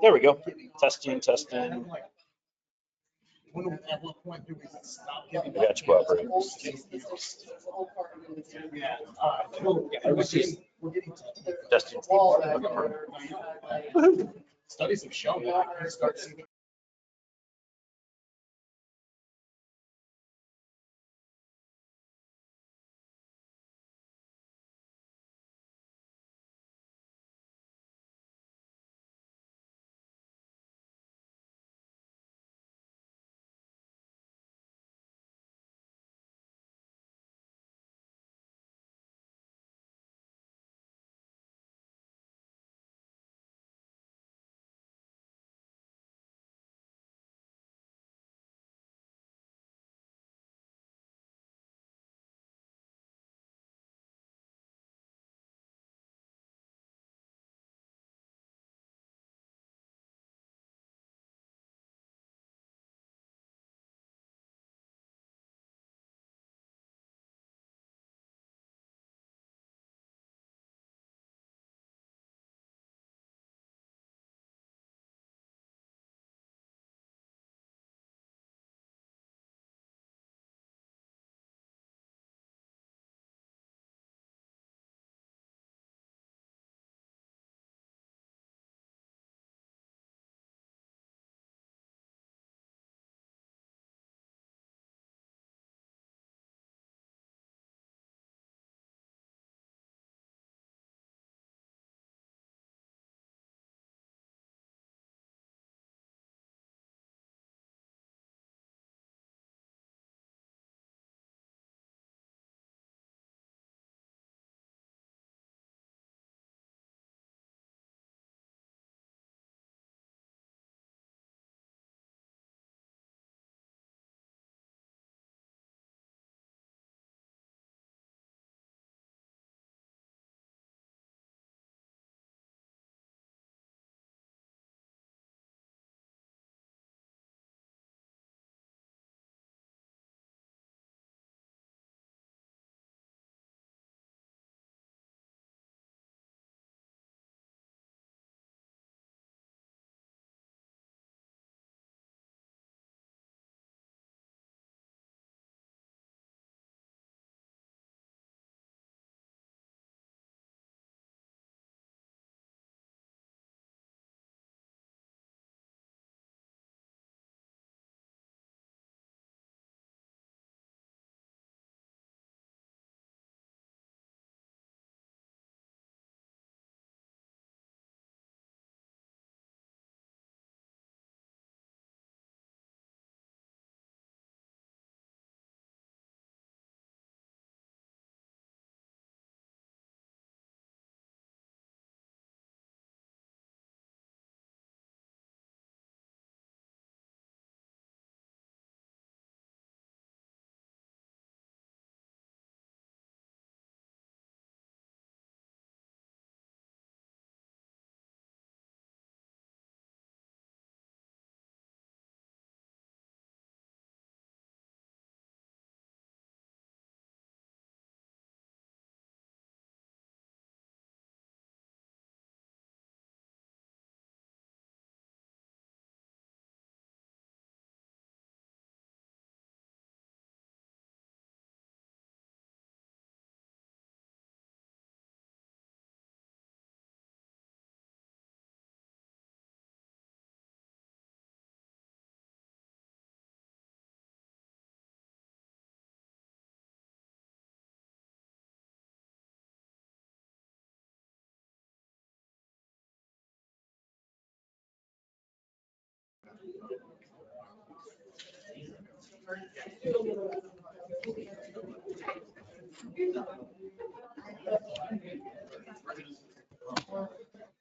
There we go. Testing, testing. At what point do we stop I giving? got you, Bohrer. Yeah. It was just, we're getting Testing. studies have shown that you start seeing.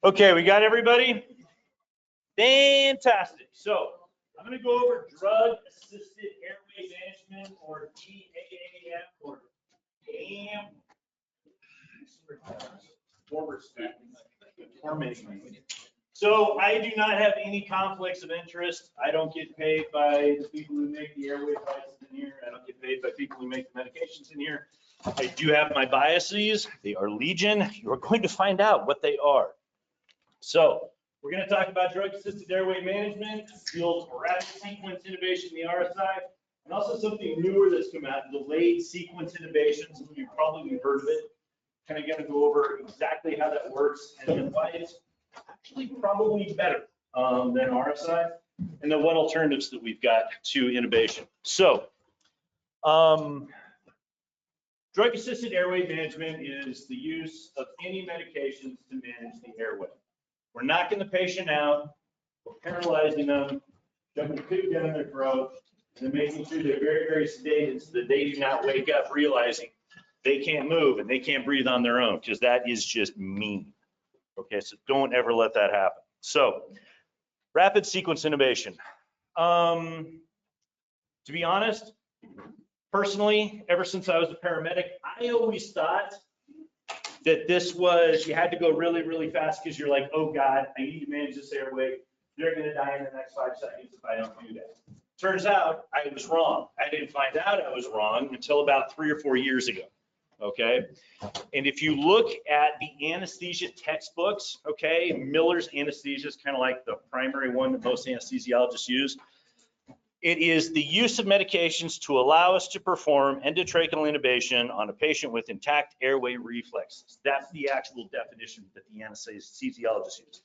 Okay, we got everybody? Fantastic. So I'm going to go over drug assisted airway management, or DAAM, or AM. So I do not have any conflicts of interest. I don't get paid by the people who make the airway devices in here. I don't get paid by people who make the medications in here. I do have my biases. They are legion. You're going to find out what they are. So We're going to talk about drug-assisted airway management, field rapid sequence innovation in the RSI, and also something newer that's come out, delayed sequence innovation. Some of you probably heard of it. Kind of going to go over exactly how that works and then why it's actually probably better than RSI, and then what alternatives that we've got to innovation. So, drug-assisted airway management is the use of any medications to manage the airway. We're knocking the patient out, we're paralyzing them, shoving a tube down their throat, and then making sure they're very, very sedated so that they do not wake up realizing they can't move and they can't breathe on their own, because that is just mean. Okay, so don't ever let that happen. So, rapid sequence innovation. To be honest, personally, ever since I was a paramedic, I always thought that this was, you had to go really, really fast because you're like, oh God, I need to manage this airway. They're going to die in the next 5 seconds if I don't do that. Turns out I was wrong. I didn't find out I was wrong until about 3 or 4 years ago. Okay. And if you look at the anesthesia textbooks, okay, Miller's anesthesia is kind of like the primary one that most anesthesiologists use. It is the use of medications to allow us to perform endotracheal intubation on a patient with intact airway reflexes. That's the actual definition that the anesthesiologists use.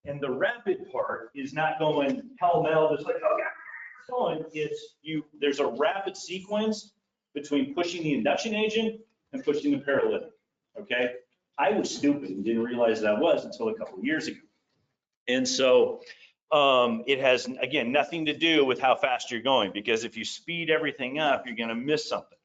And the rapid part is not going pell-mell, just like, oh God, it's going. It's there's a rapid sequence between pushing the induction agent and pushing the paralytic, okay? I was stupid and didn't realize that I was until a couple of years ago. And so, it has, again, nothing to do with how fast you're going, because if you speed everything up, you're going to miss something.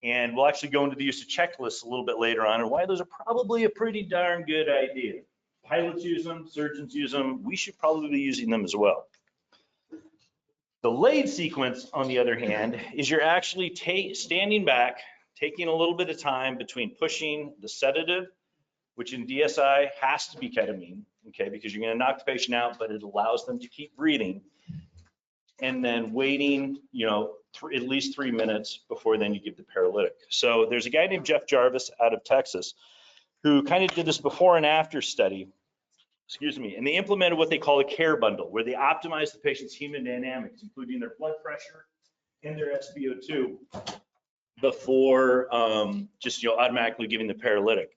And we'll actually go into the use of checklists a little bit later on and why those are probably a pretty darn good idea. Pilots use them, surgeons use them. We should probably be using them as well. The delayed sequence, on the other hand, is you're actually standing back, taking a little bit of time between pushing the sedative, which in DSI has to be ketamine, okay, because you're going to knock the patient out, but it allows them to keep breathing, and then waiting, at least 3 minutes before then you give the paralytic. So there's a guy named Jeff Jarvis out of Texas who kind of did this before and after study, and they implemented what they call a care bundle, where they optimize the patient's hemodynamics, including their blood pressure and their SpO2 before just automatically giving the paralytic.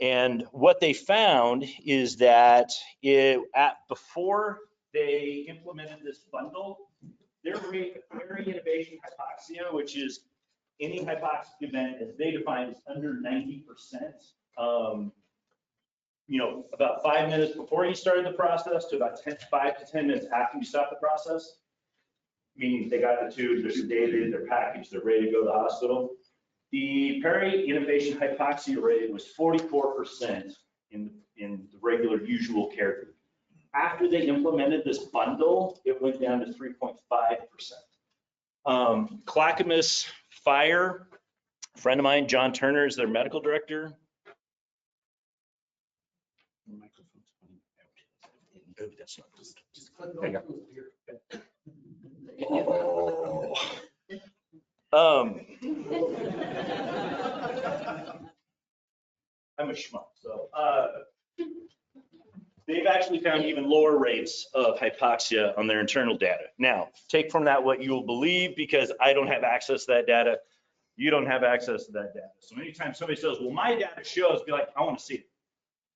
And what they found is that before they implemented this bundle, their rate of peri-intubation hypoxia, which is any hypoxic event as they define is under 90%. About 5 minutes before you started the process to about 5 to 10 minutes after you stop the process, meaning they got the tube, they're sedated, they're packaged, they're ready to go to the hospital. The peri-intubation hypoxia rate was 44% in the regular usual care group. After they implemented this bundle, it went down to 3.5%. Clackamas Fire, a friend of mine, John Turner, is their medical director. Oh, that's not good. There you go. I'm a schmuck, so they've actually found even lower rates of hypoxia on their internal data. Now, take from that what you will believe, because I don't have access to that data. You don't have access to that data. So anytime somebody says, well, my data shows, be like, I want to see it.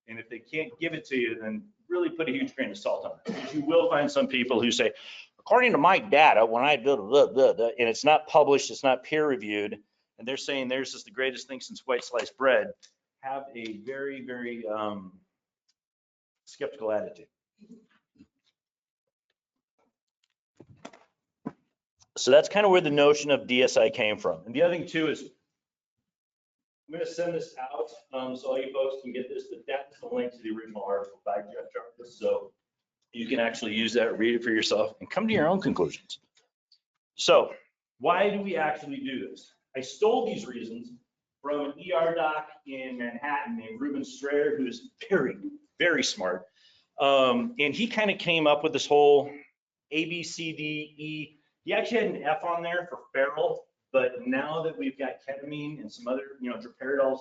And if they can't give it to you, then really put a huge grain of salt on it. Because you will find some people who say, according to my data, when I did, and it's not published, it's not peer reviewed, and they're saying theirs is the greatest thing since white sliced bread, have a very, very skeptical attitude. So that's kind of where the notion of DSI came from. And the other thing too is, I'm going to send this out so all you folks can get this, but that's the link to the original article by Jeff Jarvis. So you can actually use that, read it for yourself, and come to your own conclusions. So why do we actually do this? I stole these reasons from an ER doc in Manhattan named Ruben Strayer, who is very, very smart. And he kind of came up with this whole A, B, C, D, E. He actually had an F on there for feral, but now that we've got ketamine and some other, droperidol,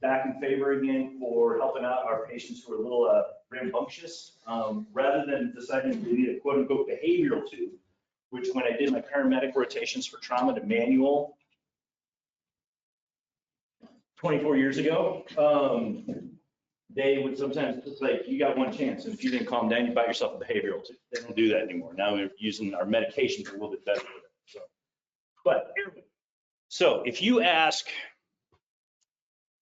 back in favor again for helping out our patients who are a little rambunctious, rather than deciding to need a quote unquote behavioral tube, which when I did my paramedic rotations for trauma to manual 24 years ago, they would sometimes just like, you got one chance, and if you didn't calm down, you buy yourself a behavioral tube. They don't do that anymore. Now we're using our medications a little bit better with it. So, but Airway. So if you ask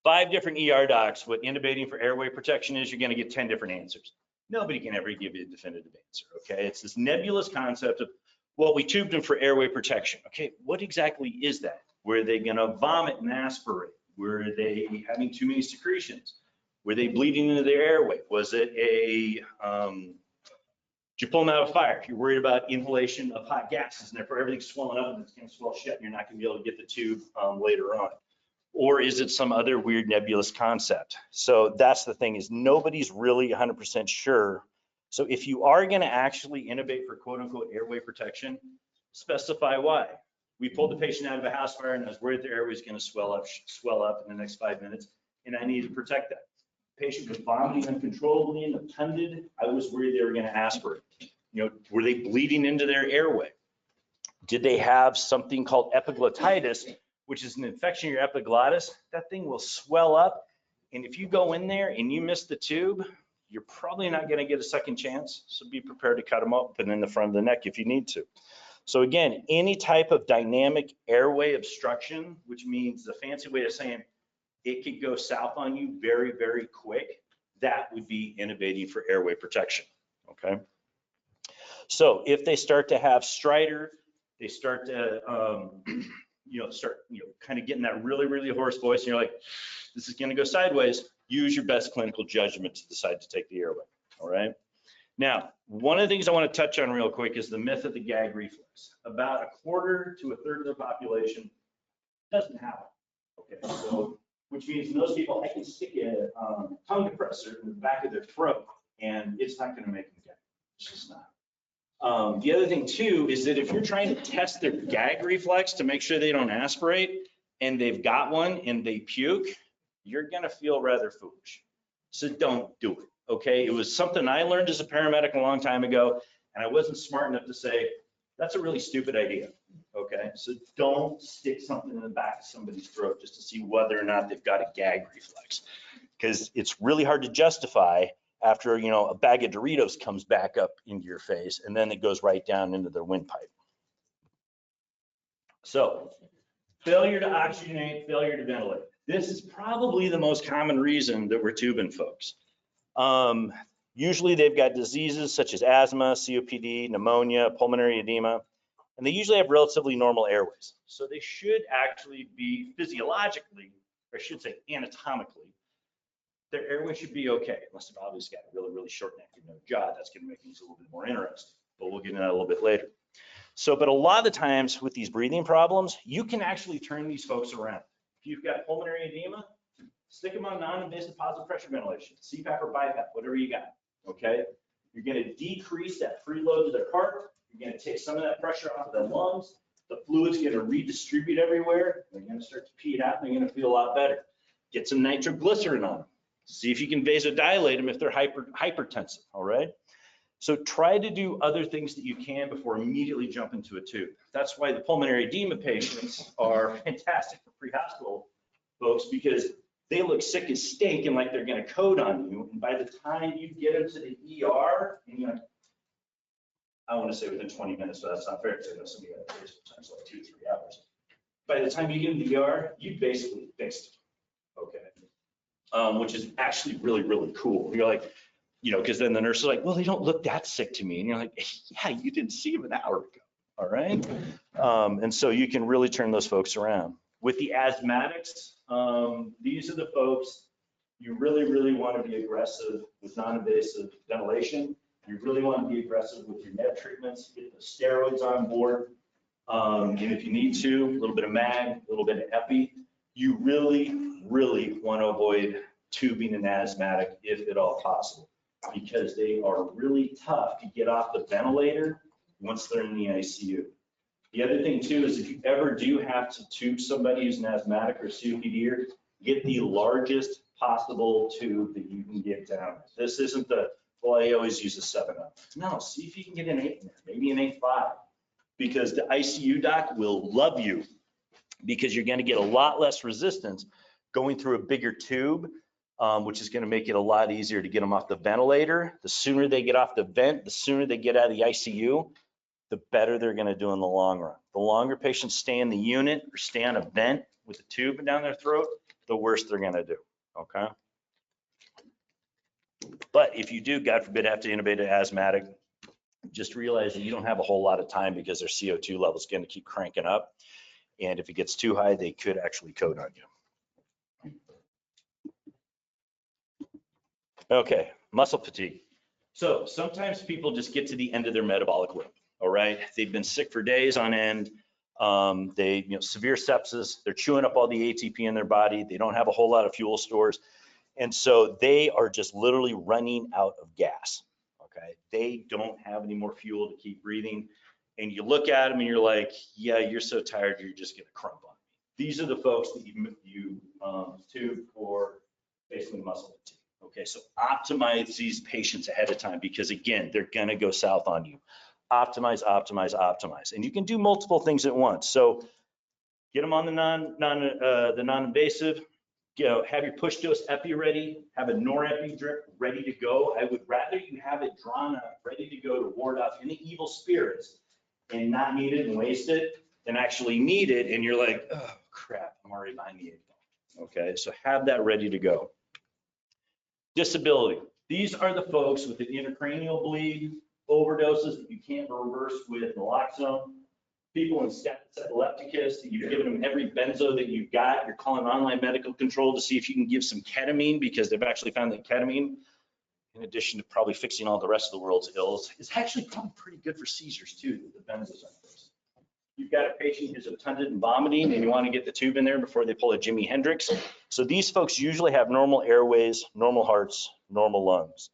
5 different ER docs what intubating for airway protection is, you're going to get 10 different answers. Nobody can ever give you a definitive answer. Okay, it's this nebulous concept of, well, we tubed them for airway protection. Okay, what exactly is that? Were they going to vomit and aspirate? Were they having too many secretions? Were they bleeding into their airway? Was it a, did you pull them out of fire? If you're worried about inhalation of hot gases and therefore everything's swelling up and it's going to swell shut and you're not going to be able to get the tube later on. Or is it some other weird nebulous concept? So that's the thing, is nobody's really 100% sure. So if you are going to actually intubate for quote unquote airway protection, specify why. We pulled the patient out of a house fire and I was worried the airway is going to swell up in the next 5 minutes, and I needed to protect that. Patient was vomiting uncontrollably and appended. I was worried they were going to aspirate. You know, were they bleeding into their airway? Did they have something called epiglottitis, which is an infection of your epiglottis? That thing will swell up. And if you go in there and you miss the tube, you're probably not going to get a second chance. So be prepared to cut them open in the front of the neck if you need to. So again, any type of dynamic airway obstruction, which means the fancy way of saying it could go south on you very, very quick, that would be intubating for airway protection, okay? So if they start to have stridor, they start to, kind of getting that really, really hoarse voice, and you're like, this is gonna go sideways, use your best clinical judgment to decide to take the airway, all right? Now, one of the things I wanna touch on real quick is the myth of the gag reflex. About a quarter to a third of the population doesn't have it, okay? So, which means most people, I can stick a tongue depressor in the back of their throat and it's not gonna make them gag, it's just not. The other thing too is that if you're trying to test their gag reflex to make sure they don't aspirate and they've got one and they puke, you're gonna feel rather foolish. So don't do it, okay? It was something I learned as a paramedic a long time ago, and I wasn't smart enough to say, that's a really stupid idea, okay? So don't stick something in the back of somebody's throat just to see whether or not they've got a gag reflex, because it's really hard to justify after, you know, a bag of Doritos comes back up into your face and then it goes right down into their windpipe. So failure to oxygenate, failure to ventilate. This is probably the most common reason that we're tubing folks. Usually they've got diseases such as asthma, COPD, pneumonia, pulmonary edema, and they usually have relatively normal airways. So they should actually be physiologically, or I should say anatomically, their airway should be okay, unless they've obviously got a really, really short neck and no jaw. That's going to make things a little bit more interesting, but we'll get into that a little bit later. So, but a lot of the times with these breathing problems, you can actually turn these folks around. If you've got pulmonary edema, stick them on non-invasive positive pressure ventilation, CPAP or BiPAP, whatever you got, okay? You're going to decrease that free load to their heart. You're going to take some of that pressure off of their lungs. The fluid's going to redistribute everywhere. They're going to start to pee it out and they're going to feel a lot better. Get some nitroglycerin on them. See if you can vasodilate them if they're hypertensive, all right? So try to do other things that you can before immediately jump into a tube. That's why the pulmonary edema patients are fantastic for pre-hospital folks, because they look sick as stink and like they're gonna code on you. And by the time you get them to the ER, and you know, I want to say within 20 minutes, but that's not fair because I know some of you have sometimes like 2 to 3 hours. By the time you get them to the ER, you basically fixed it, okay? Which is actually really, really cool. You're like, you know, because then the nurse is like, well, they don't look that sick to me. And you're like, yeah, you didn't see them an hour ago, all right? And so you can really turn those folks around. With the asthmatics, these are the folks you really, really want to be aggressive with non-invasive ventilation. You really want to be aggressive with your med treatments, get the steroids on board. And if you need to, a little bit of MAG, a little bit of epi. You really, really want to avoid tubing an asthmatic if at all possible, because they are really tough to get off the ventilator once they're in the ICU. The other thing too is if you ever do have to tube somebody who's an asthmatic or COPD, Get the largest possible tube that you can get down. This isn't the, well, I always use a 7-up. No, see if you can get an 8 in there, maybe an 8.5, because the ICU doc will love you because you're going to get a lot less resistance going through a bigger tube, which is going to make it a lot easier to get them off the ventilator. The sooner they get off the vent, the sooner they get out of the ICU, the better they're going to do in the long run. The longer patients stay in the unit or stay on a vent with a tube down their throat, the worse they're going to do, okay? But if you do, God forbid, have to intubate an asthmatic, just realize that you don't have a whole lot of time because their CO2 level is going to keep cranking up. And if it gets too high, they could actually code on you. Okay, muscle fatigue. So sometimes people just get to the end of their metabolic load, all right? They've been sick for days on end. Severe sepsis, they're chewing up all the ATP in their body. They don't have a whole lot of fuel stores. And so they are just literally running out of gas, okay? They don't have any more fuel to keep breathing. And you look at them and you're like, yeah, you're so tired, you're just gonna crump on me. These are the folks that you tube for basically muscle fatigue. Okay, so optimize these patients ahead of time because again, they're gonna go south on you. Optimize, optimize, optimize. And you can do multiple things at once. So get them on the non-invasive, have your push dose epi ready, have a norepi drip ready to go. I would rather you have it drawn up, ready to go to ward off any evil spirits and not need it and waste it than actually need it. And you're like, oh crap, I'm already behind the 8 ball. Okay, so have that ready to go. Disability. These are the folks with an intracranial bleed, overdoses that you can't reverse with naloxone. People in status epilepticus that you've given them every benzo that you've got. You're calling online medical control to see if you can give some ketamine because they've actually found that ketamine, in addition to probably fixing all the rest of the world's ills, is actually probably pretty good for seizures too, the benzos on this. You've got a patient who's obtunded and vomiting and you want to get the tube in there before they pull a Jimi Hendrix. So these folks usually have normal airways, normal hearts, normal lungs.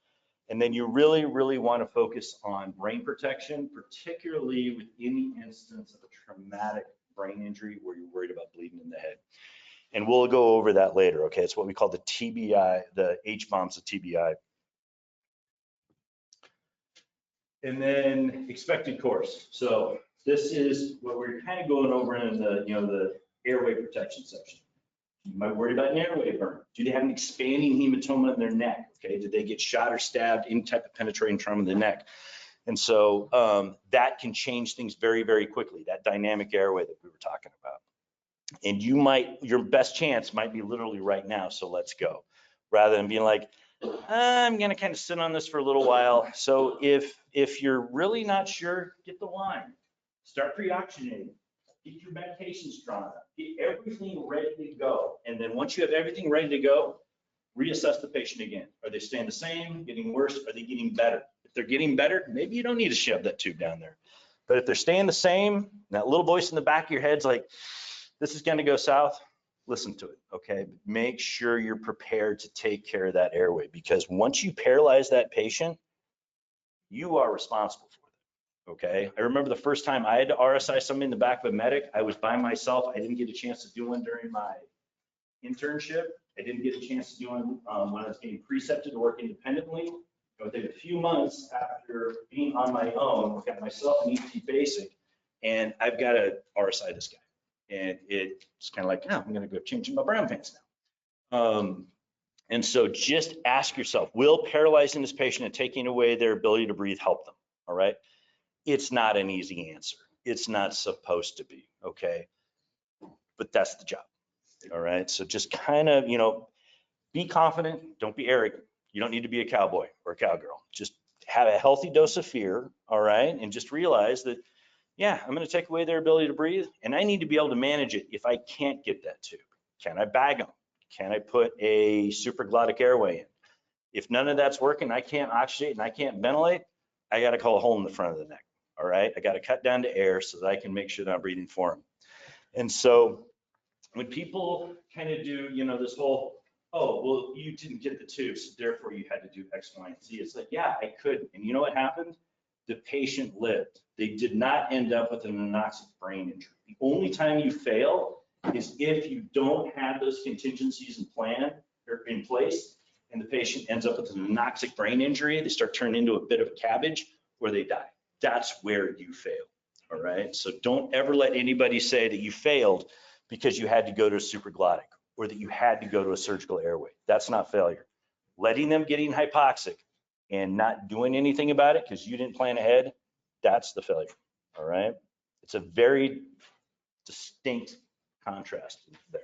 And then you really, really want to focus on brain protection, particularly with any instance of a traumatic brain injury where you're worried about bleeding in the head. And we'll go over that later, okay? It's what we call the TBI, the H-bombs of TBI. And then expected course. So this is what we're kind of going over in the, the airway protection section. You might worry about an airway burn. Do they have an expanding hematoma in their neck? Okay, did they get shot or stabbed, any type of penetrating trauma in the neck? And so that can change things very, very quickly, that dynamic airway that we were talking about. And your best chance might be literally right now, so let's go. Rather than being like, I'm gonna kind of sit on this for a little while. So if you're really not sure, get the line. Start pre-oxygenating. Get your medications drawn up. Get everything ready to go. And then once you have everything ready to go, reassess the patient again. Are they staying the same, getting worse? Are they getting better? If they're getting better, maybe you don't need to shove that tube down there. But if they're staying the same, that little voice in the back of your head's like, this is gonna go south, listen to it, okay? Make sure you're prepared to take care of that airway because once you paralyze that patient, you are responsible for it, okay? I remember the first time I had to RSI somebody in the back of a medic, I was by myself. I didn't get a chance to do one during my internship. I didn't get a chance to do one when I was getting precepted to work independently. Within a few months after being on my own, I got myself an ET basic, and I've got to RSI this guy. And it's kind of like, oh, I'm going to go change my brown pants now. And so just ask yourself, will paralyzing this patient and taking away their ability to breathe help them? All right. It's not an easy answer. It's not supposed to be, okay? But that's the job. All right. So just kind of, be confident. Don't be arrogant. You don't need to be a cowboy or a cowgirl. Just have a healthy dose of fear. All right. And just realize that, yeah, I'm going to take away their ability to breathe and I need to be able to manage it if I can't get that tube. Can I bag them? Can I put a supraglottic airway in? If none of that's working, I can't oxygenate and I can't ventilate, I got to call a hole in the front of the neck. All right. I got to cut down to air so that I can make sure that I'm breathing for them. And so when people kind of do, this whole, oh, well, you didn't get the tube, so therefore you had to do X, Y, and Z. It's like, yeah, I could. And you know what happened? The patient lived. They did not end up with an anoxic brain injury. The only time you fail is if you don't have those contingencies in plan or in place, and the patient ends up with an anoxic brain injury, they start turning into a bit of a cabbage, or they die. That's where you fail, all right? So don't ever let anybody say that you failed because you had to go to a supraglottic or that you had to go to a surgical airway. That's not failure. Letting them getting hypoxic and not doing anything about it because you didn't plan ahead, that's the failure, all right? It's a very distinct contrast there.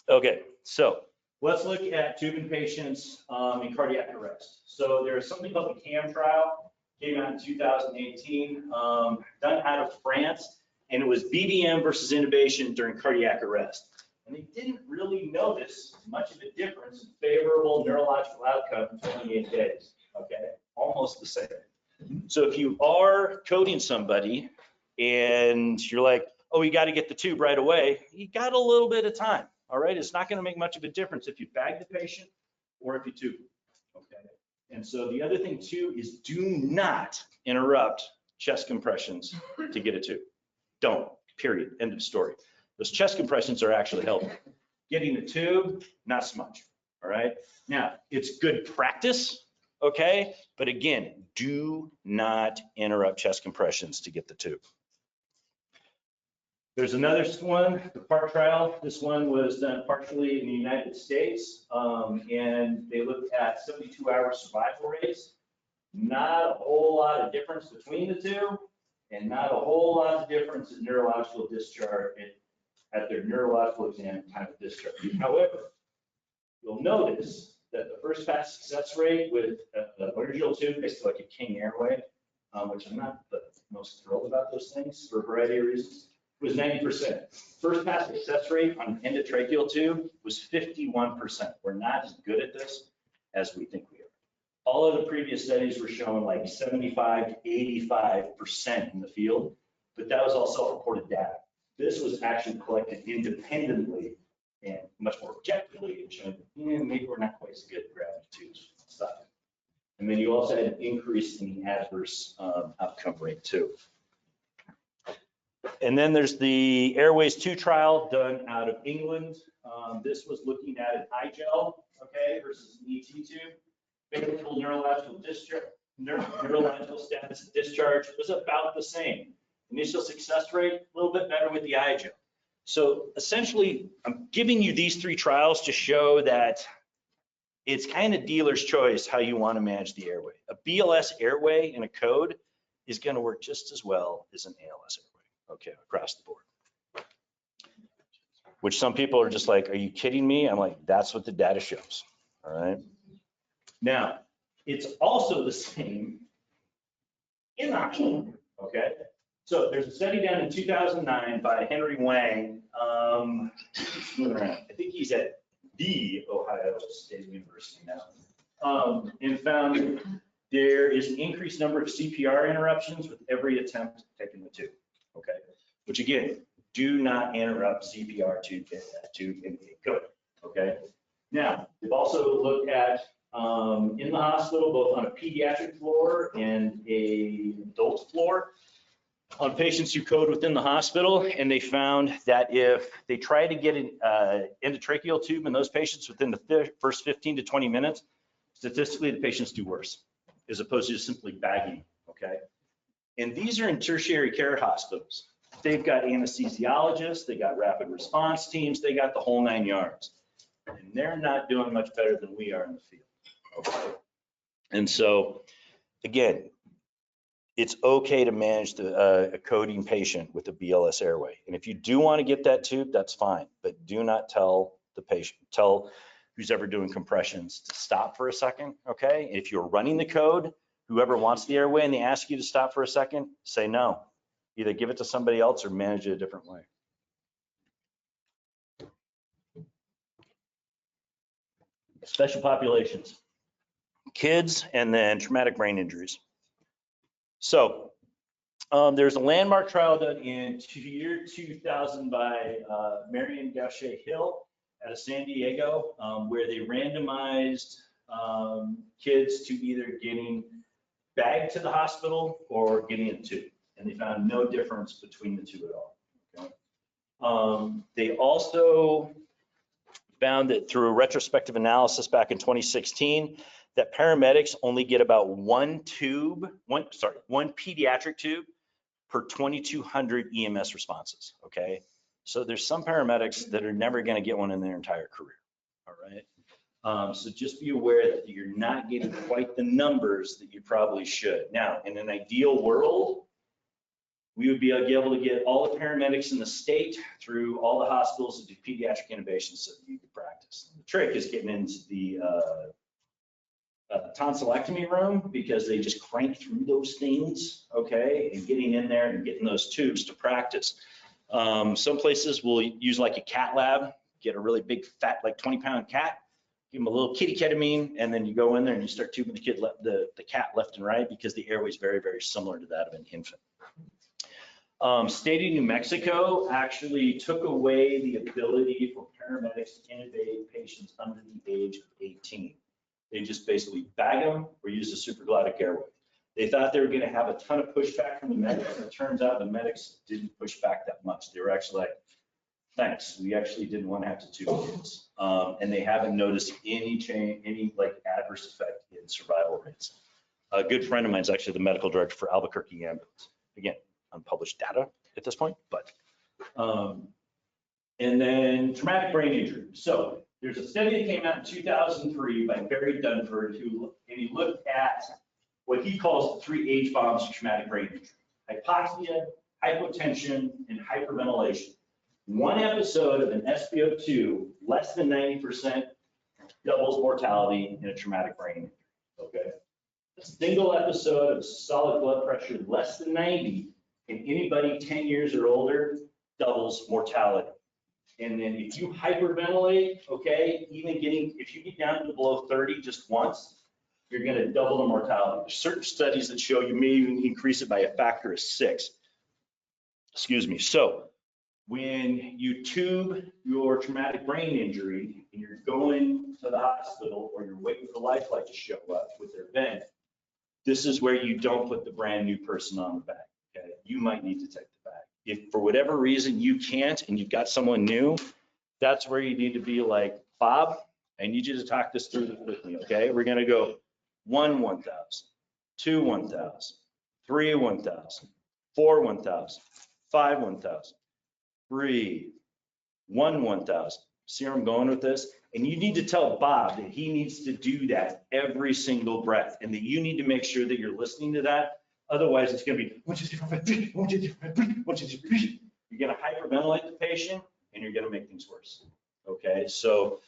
Okay, so let's look at tubing patients in cardiac arrest. So there's something called the CAM trial, came out in 2018, done out of France, and it was BDM versus intubation during cardiac arrest. And they didn't really notice much of a difference in favorable neurological outcome in 28 days, okay? Almost the same. So if you are coding somebody and you're like, oh, you got to get the tube right away, you got a little bit of time, all right? It's not going to make much of a difference if you bag the patient or if you tube, okay? And so the other thing too is do not interrupt chest compressions to get a tube. Don't, period, end of story. Those chest compressions are actually helping. Getting the tube, not so much, all right? Now, it's good practice, okay? But again, do not interrupt chest compressions to get the tube. There's another one, the PART trial. This one was done partially in the United States, and they looked at 72-hour survival rates. Not a whole lot of difference between the two, and not a whole lot of difference in neurological discharge at their neurological exam time of discharge. However, you'll notice that the first pass success rate with the laryngeal tube, basically like a King Airway, which I'm not the most thrilled about those things for a variety of reasons, was 90%. First pass success rate on an endotracheal tube was 51%. We're not as good at this as we think we are. All of the previous studies were showing like 75 to 85% in the field, but that was all self-reported data. This was actually collected independently and much more objectively and showing that maybe we're not quite as good at gravity tubes stuff. And then you also had an increase in the adverse outcome rate too. And then there's the Airways 2 trial done out of England. This was looking at an iGel, okay, versus an ET tube. Favorable neurological discharge, neurological status of discharge was about the same. Initial success rate, a little bit better with the iGel. So essentially, I'm giving you these 3 trials to show that it's kind of dealer's choice how you want to manage the airway. A BLS airway in a code is going to work just as well as an ALS airway, okay, across the board. Which some people are just like, are you kidding me? I'm like, that's what the data shows, all right? Now, it's also the same in the hospital, okay? So there's a study done in 2009 by Henry Wang. I think he's at the Ohio State University now, and found there is an increased number of CPR interruptions with every attempt taking the tube, okay? Which again, do not interrupt CPR to get that tube in a code, okay? Now, we've also looked at in the hospital, both on a pediatric floor and a adult floor, on patients who code within the hospital, and they found that if they try to get an endotracheal tube in those patients within the first 15 to 20 minutes, statistically the patients do worse, as opposed to just simply bagging, okay? And these are in tertiary care hospitals. They've got anesthesiologists, they got rapid response teams, they got the whole 9 yards. And they're not doing much better than we are in the field, okay? And so, again, it's okay to manage a coding patient with a BLS airway. And if you do want to get that tube, that's fine, but do not tell the patient, tell who's ever doing compressions to stop for a second, okay? If you're running the code, whoever wants the airway and they ask you to stop for a second, say no. Either give it to somebody else or manage it a different way. Special populations, kids, and then traumatic brain injuries. So there's a landmark trial done in year 2000 by Marion Gaucher Hill out of San Diego, where they randomized kids to either getting bagged to the hospital or getting a tube. And they found no difference between the two at all. Okay? They also found that through a retrospective analysis back in 2016, that paramedics only get about one pediatric tube per 2,200 EMS responses, okay? So there's some paramedics that are never gonna get one in their entire career, all right? So just be aware that you're not getting quite the numbers that you probably should. Now, in an ideal world, we would be able to get all the paramedics in the state through all the hospitals to do pediatric innovation so that you could practice. The trick is getting into the tonsillectomy room because they just crank through those things, okay? And getting in there and getting those tubes to practice. Some places will use like a cat lab, get a really big fat, like 20-pound cat, give them a little kitty ketamine, and then you go in there and you start tubing the cat left and right because the airway is very, very similar to that of an infant. State of New Mexico actually took away the ability for paramedics to intubate patients under the age of 18. They just basically bag them or use a supraglottic airway. They thought they were going to have a ton of pushback from the medics. It turns out the medics didn't push back that much. They were actually like, thanks, we actually didn't want to have to tube kids. And they haven't noticed any change, any like adverse effect in survival rates. A good friend of mine is actually the medical director for Albuquerque Ambulance. Again, unpublished data at this point, but. And then traumatic brain injury. So there's a study that came out in 2003 by Barry Dunford, and he looked at what he calls the 3 H bombs of traumatic brain injury: hypoxia, hypotension, and hyperventilation. One episode of an SpO2 less than 90% doubles mortality in a traumatic brain injury, okay? A single episode of solid blood pressure less than 90 in anybody 10 years or older doubles mortality. And then if you hyperventilate, okay, if you get down to below 30 just once, you're going to double the mortality. There's certain studies that show you may even increase it by a factor of 6. Excuse me. So when you tube your traumatic brain injury and you're going to the hospital or you're waiting for the lifeline to show up with their vent, this is where you don't put the brand new person on the bag. Okay? You might need to take the bag. If for whatever reason you can't and you've got someone new, that's where you need to be like, Bob, I need you to talk this through with me, okay? We're gonna go 1, 1,000, 2, 1,000, 3, 1,000, 4, 1,000, 5, 1,000. Breathe. 1, 1,000. See where I'm going with this? And you need to tell Bob that he needs to do that every single breath and that you need to make sure that you're listening to that. Otherwise, it's going to be, you're going to hyperventilate the patient and you're going to make things worse. Okay, so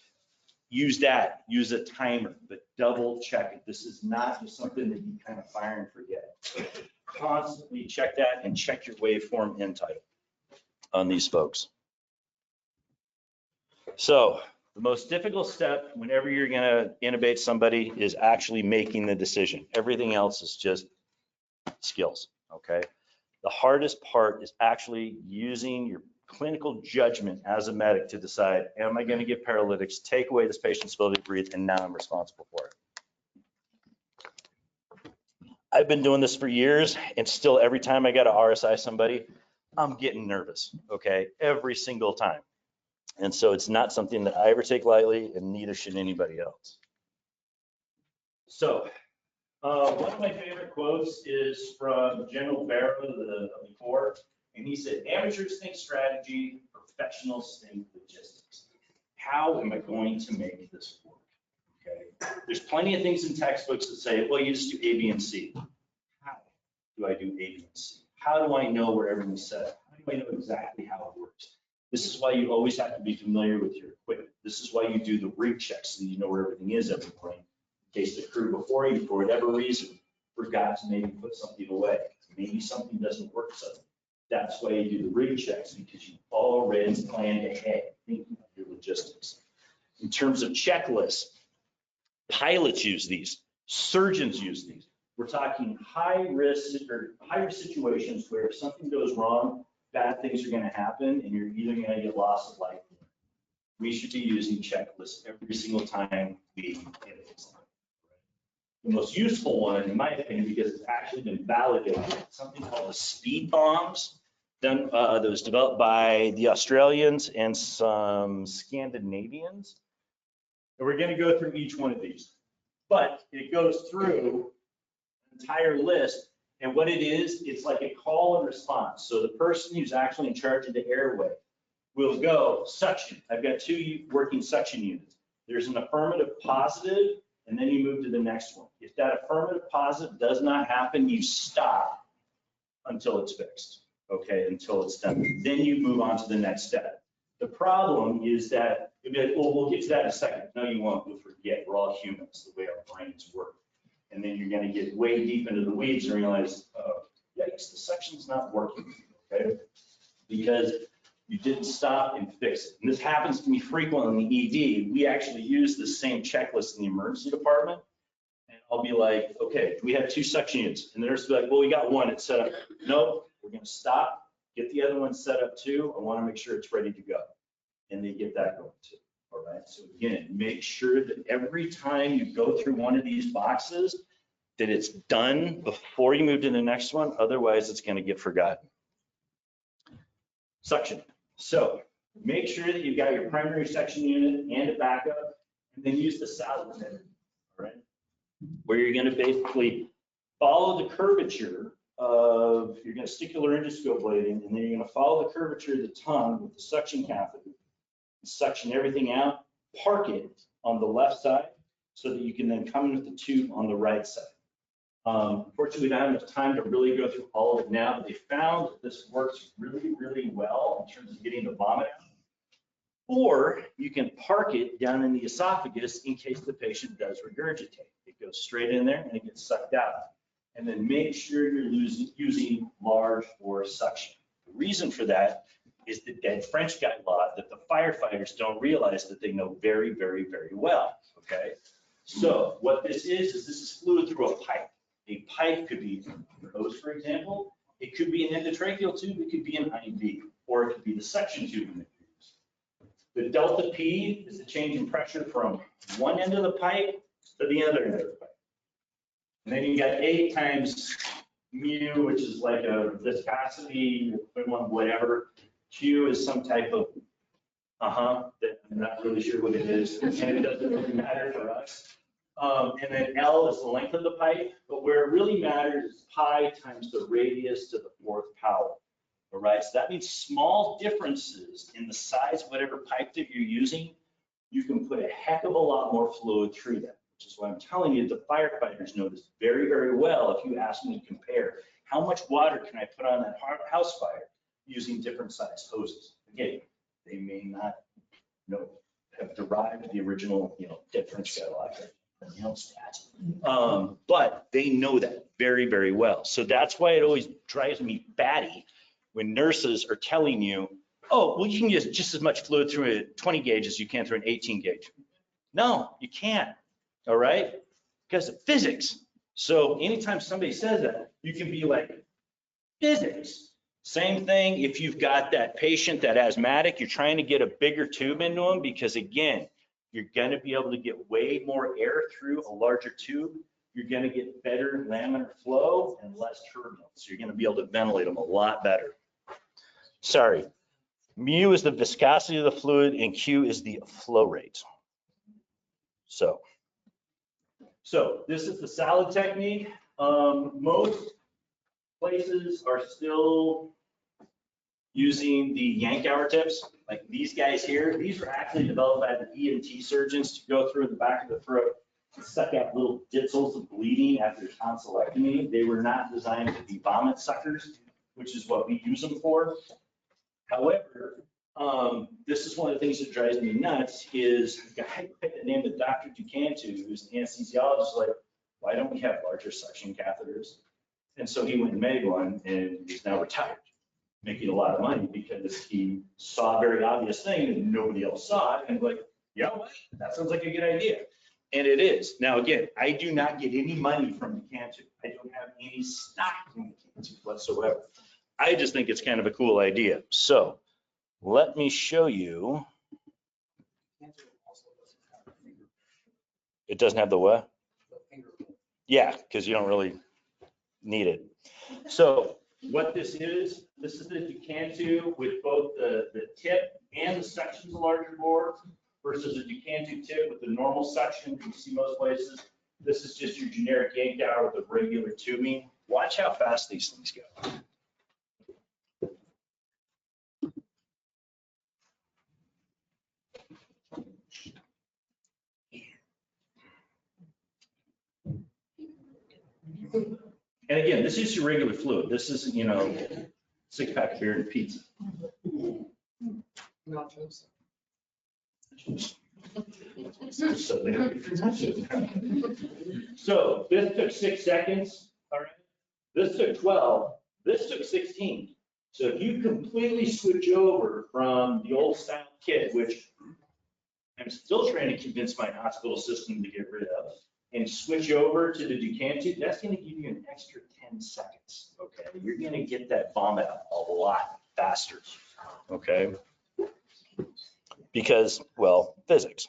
use that, use a timer, but double check it. This is not just something that you kind of fire and forget. Constantly check that and check your waveform end title on these folks. So the most difficult step whenever you're going to intubate somebody is actually making the decision. Everything else is just skills, okay? The hardest part is actually using your clinical judgment as a medic to decide, am I going to give paralytics, take away this patient's ability to breathe, and now I'm responsible for it. I've been doing this for years, and still every time I got to RSI somebody, I'm getting nervous, okay? Every single time. And so it's not something that I ever take lightly, and neither should anybody else. So one of my favorite quotes is from General Bohrer of the Corps, and he said, amateurs think strategy, professionals think logistics. How am I going to make this work? Okay. There's plenty of things in textbooks that say, well, you just do A, B, and C. How do I do A, B, and C? How do I know where everything's set up? How do I know exactly how it works? This is why you always have to be familiar with your equipment. This is why you do the rig checks so you know where everything is every morning. In case the crew before you, for whatever reason, forgot to maybe put something away. Maybe something doesn't work suddenly. That's why you do the rig checks, because you've already planned ahead, thinking of your logistics. In terms of checklists, pilots use these, surgeons use these. We're talking high risk situations where if something goes wrong, bad things are going to happen, and you're either going to get loss of life. We should be using checklists every single time we innovate something. The most useful one, in my opinion, because it's actually been validated, something called the speed bombs done, that was developed by the Australians and some Scandinavians. And we're gonna go through each one of these, but it goes through an entire list. And what it is, it's like a call and response. So the person who's actually in charge of the airway will go suction. I've got 2 working suction units. There's an affirmative positive, and then you move to the next one. If that affirmative positive does not happen, you stop until it's fixed, okay, until it's done. Then you move on to the next step. The problem is that, well, we'll get to that in a second. No, you won't. You'll forget. We're all humans, the way our brains work. And then you're going to get way deep into the weeds and realize, oh, yikes, the suction's not working, okay? Because you didn't stop and fix it. And this happens to me frequently in the ED. We actually use the same checklist in the emergency department. And I'll be like, okay, we have 2 suction units. And the nurse will be like, well, we got 1, it's set up. Nope, we're going to stop, get the other one set up too. I want to make sure it's ready to go. And they get that going too. All right, so again, make sure that every time you go through one of these boxes, that it's done before you move to the next one. Otherwise, it's going to get forgotten. Suction. So make sure that you've got your primary suction unit and a backup, and then use the salad method, all right? Where you're going to basically follow the curvature of, you're going to stick your laryngoscope blade in, and then you're going to follow the curvature of the tongue with the suction catheter. Suction everything out, park it on the left side so that you can then come in with the tube on the right side. Unfortunately, we don't have enough time to really go through all of it now, but they found that this works really, really well in terms of getting the vomit out. Or you can park it down in the esophagus in case the patient does regurgitate. It goes straight in there and it gets sucked out. And then make sure you're using large bore suction. The reason for that is the dead French guy law that the firefighters don't realize that they know very, very, very well, okay? So what this is this is fluid through a pipe. A pipe could be a hose, for example. It could be an endotracheal tube, it could be an IV, or it could be the suction tubing that you use. The delta P is the change in pressure from one end of the pipe to the other end of the pipe. And then you got A times mu, which is like a viscosity, whatever. Q is some type of, that I'm not really sure what it is, and it doesn't really matter for us. And then L is the length of the pipe, but where it really matters is pi times the radius to the 4th power. All right, so that means small differences in the size of whatever pipe that you're using, you can put a heck of a lot more fluid through that, which is why I'm telling you the firefighters know this very, very well. If you ask me to compare, how much water can I put on that house fire using different size hoses? Again, they may not have derived the original, dead French guy law. But they know that very, very well. So that's why it always drives me batty when nurses are telling you, oh, well, you can use just as much fluid through a 20 gauge as you can through an 18 gauge. No, you can't, all right? Because of physics. So anytime somebody says that, you can be like, physics. Same thing if you've got that patient, that asthmatic, you're trying to get a bigger tube into them because, again, you're going to be able to get way more air through a larger tube. You're going to get better laminar flow and less turbulence. You're going to be able to ventilate them a lot better. Sorry. Mu is the viscosity of the fluid and Q is the flow rate. So this is the salad technique. Most places are still using the Yankauer tips, like these guys here. These were actually developed by the ENT surgeons to go through the back of the throat and suck out little ditzels of bleeding after tonsillectomy. They were not designed to be vomit suckers, which is what we use them for. However, this is one of the things that drives me nuts is a guy named Dr. Ducantu, who's an anesthesiologist, like, why don't we have larger suction catheters? And so he went and made one, and he's now retired, making a lot of money because he saw a very obvious thing and nobody else saw it. And like, yeah, that sounds like a good idea. And it is. Now, again, I do not get any money from Ducantu. I don't have any stock in Ducantu whatsoever. I just think it's kind of a cool idea. So let me show you. It doesn't have the what? Yeah, because you don't really need it. So What this is the Ducantu with both the tip and the section's a larger bore versus a Ducantu tip with the normal section that you see most places. This is just your generic yank out with a regular tubing. Watch how fast these things go. And again, this is your regular fluid. This isn't, 6-pack of beer and pizza. Nachos. So this took 6 seconds, all right? This took 12, this took 16. So if you completely switch over from the old style kit, which I'm still trying to convince my hospital system to get rid of, and switch over to the Ducantu, that's gonna give you an extra 10 seconds, okay? You're gonna get that vomit out a lot faster, okay? Because, well, physics.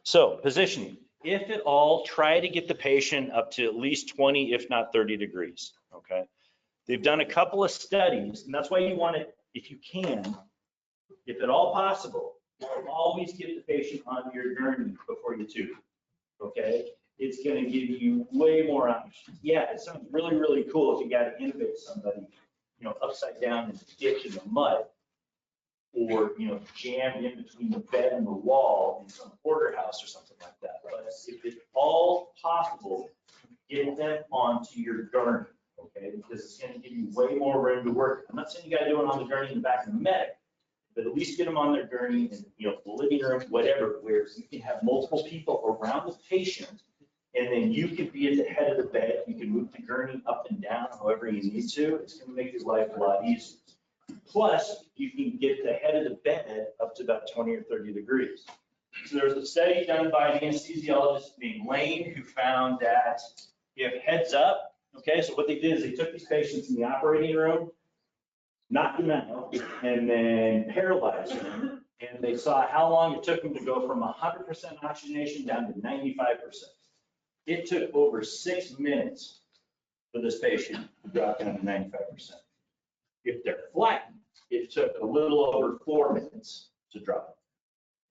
So positioning, if at all, try to get the patient up to at least 20, if not 30 degrees, okay? They've done a couple of studies, and that's why you want it, if you can, if at all possible, always get the patient on your gurney before you tube, okay? It's gonna give you way more options. Yeah, it sounds really, really cool if you gotta intubate somebody, upside down in the ditch in the mud, or, jammed in between the bed and the wall in some porterhouse or something like that. But if it's all possible, get them onto your gurney, okay? Because it's gonna give you way more room to work. I'm not saying you gotta do it on the gurney in the back of the medic, but at least get them on their gurney in, the living room, whatever, where you can have multiple people around the patient, and then you can be at the head of the bed. You can move the gurney up and down however you need to. It's gonna make your life a lot easier. Plus, you can get the head of the bed up to about 20 or 30 degrees. So there was a study done by an anesthesiologist named Lane who found that if heads up, okay, so what they did is they took these patients in the operating room, knocked them out, and then paralyzed them. And they saw how long it took them to go from 100% oxygenation down to 95%. It took over 6 minutes for this patient to drop down to 95%. If they're flattened, it took a little over 4 minutes to drop.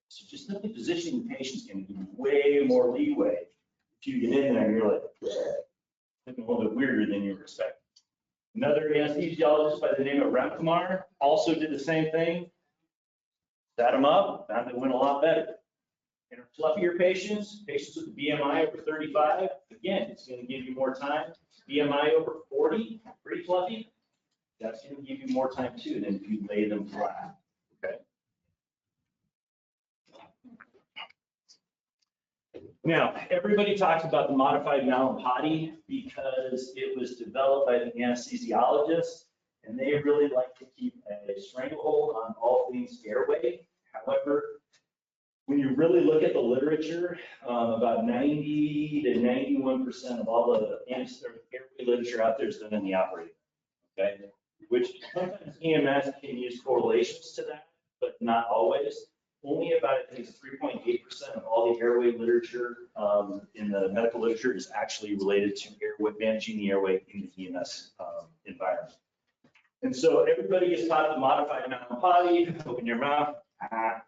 So just simply positioning the patient is going to give you way more leeway. If you get in there and you're like, it's a little bit weirder than you were expecting. Another anesthesiologist by the name of Ramkumar also did the same thing. Sat them up, found it went a lot better. And fluffier patients with a BMI over 35, again, it's going to give you more time. BMI over 40, pretty fluffy. That's going to give you more time too than if you lay them flat, okay? Now, everybody talks about the modified Malampati because it was developed by the anesthesiologists, and they really like to keep a stranglehold on all things airway. However, when you really look at the literature, about 90 to 91% of all the airway literature out there is done in the operating room, okay? Which sometimes EMS can use correlations to that, but not always. Only about, I think, 3.8% of all the airway literature in the medical literature is actually related to airway, managing the airway in the EMS environment. And so everybody gets taught the modified Malampati, open your mouth,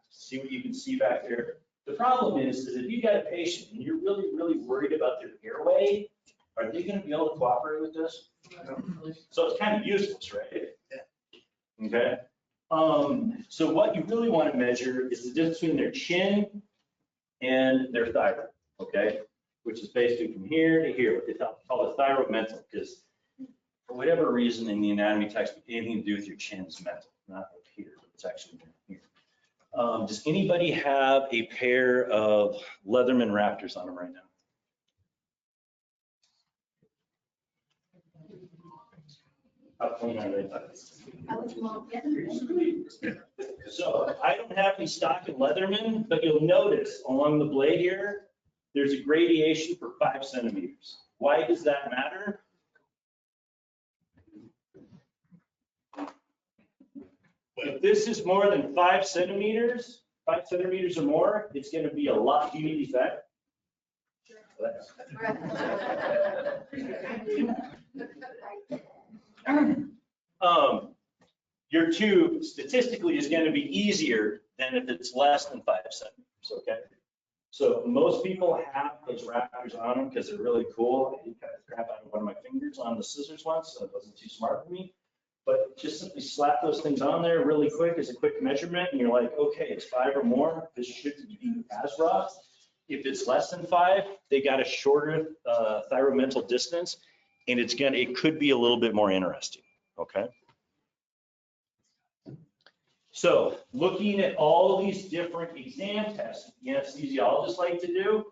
see what you can see back there. The problem is that if you got a patient and you're really, really worried about their airway, are they going to be able to cooperate with this? So it's kind of useless, right? Yeah. Okay. So what you really want to measure is the difference between their chin and their thyroid, okay? Which is basically from here to here, what they call the thyroid mental, because for whatever reason in the anatomy textbook, anything to do with your chin is mental, not up here, but it's actually here. Does anybody have a pair of Leatherman Raptors on them right now? So I don't have any stock in Leatherman, but you'll notice along the blade here, there's a gradation for 5 centimeters. Why does that matter? If this is more than 5 centimeters or more, it's going to be a lot. Do you need these back? your tube statistically is going to be easier than if it's less than 5 centimeters, okay? So most people have those wrappers on them because they're really cool. I cut the crap out of one of my fingers on the scissors once, so it wasn't too smart for me. But just simply slap those things on there really quick as a quick measurement, and you're like, okay, it's 5 or more. This shouldn't be as rough. If it's less than 5, they got a shorter thyromental distance, and it could be a little bit more interesting, okay? So looking at all these different exam tests the anesthesiologists like to do,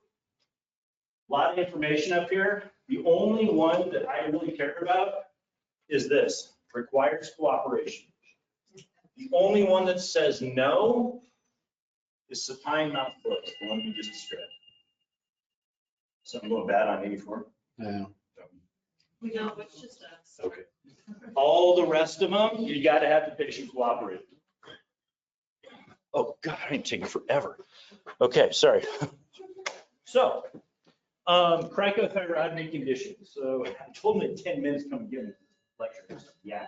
a lot of information up here. The only one that I really care about is this, requires cooperation. The only one that says no is supine mouth closed, the one we just described. Something going bad on 84? Yeah. We don't, it's just us. Okay. All the rest of them, you got to have the patient cooperate. Oh, God, I'm taking forever. Okay, sorry. So, cricothyroidomy condition. So I told him in 10 minutes, come give me a lecture. Yeah.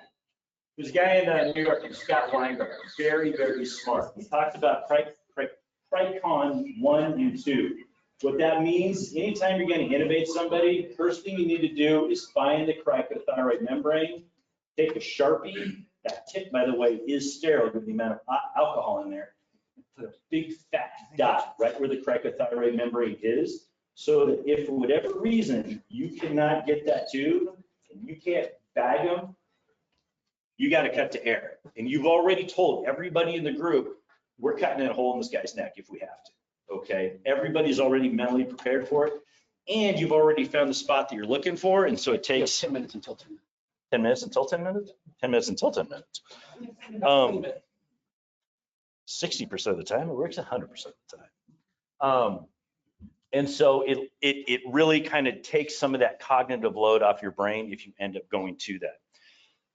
There's a guy in New York, named Scott Weinberg, very, very smart. He talks about Cricon 1 and 2. What that means is anytime you're going to intubate somebody, first thing you need to do is find the cricothyroid membrane, take a Sharpie. That tip, by the way, is sterile with the amount of alcohol in there. Put a big fat dot right where the cricothyroid membrane is, so that if for whatever reason you cannot get that tube and you can't bag them, you got to cut to air. And you've already told everybody in the group, we're cutting a hole in this guy's neck if we have to. Okay, everybody's already mentally prepared for it, and you've already found the spot that you're looking for, and so it takes 10 minutes until 10. 10 minutes until 10 minutes? 10 minutes until 10 minutes. 60% of the time, it works 100% of the time. And so it really kind of takes some of that cognitive load off your brain if you end up going to that.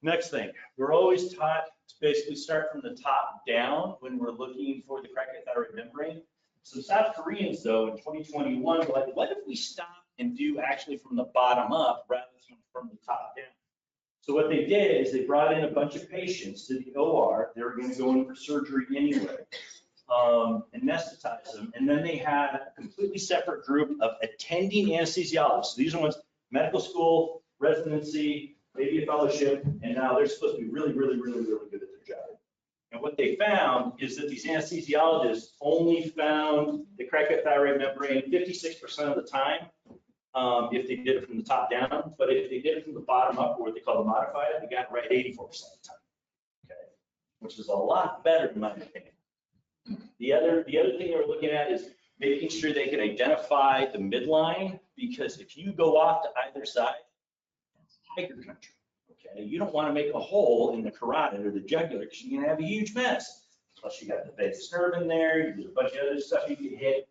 Next thing, we're always taught to basically start from the top down when we're looking for the cricothyroid membrane. Some South Koreans, though, in 2021, were like, what if we stop and do actually from the bottom up rather than from the top down? So what they did is they brought in a bunch of patients to the OR. They were going to go in for surgery anyway, anesthetize them. And then they had a completely separate group of attending anesthesiologists. So these are ones, medical school, residency, maybe a fellowship, and now they're supposed to be really, really, really, really good at their job. And what they found is that these anesthesiologists only found the cricothyroid membrane 56% of the time. If they did it from the top down, but if they did it from the bottom up, or what they call the modified, they got it right 84% of the time. Okay, which is a lot better in my opinion. The other thing they're looking at is making sure they can identify the midline, because if you go off to either side, that's tiger country. Okay, you don't want to make a hole in the carotid or the jugular because you're gonna have a huge mess. Plus you got the vagus nerve in there, there's a bunch of other stuff you can hit.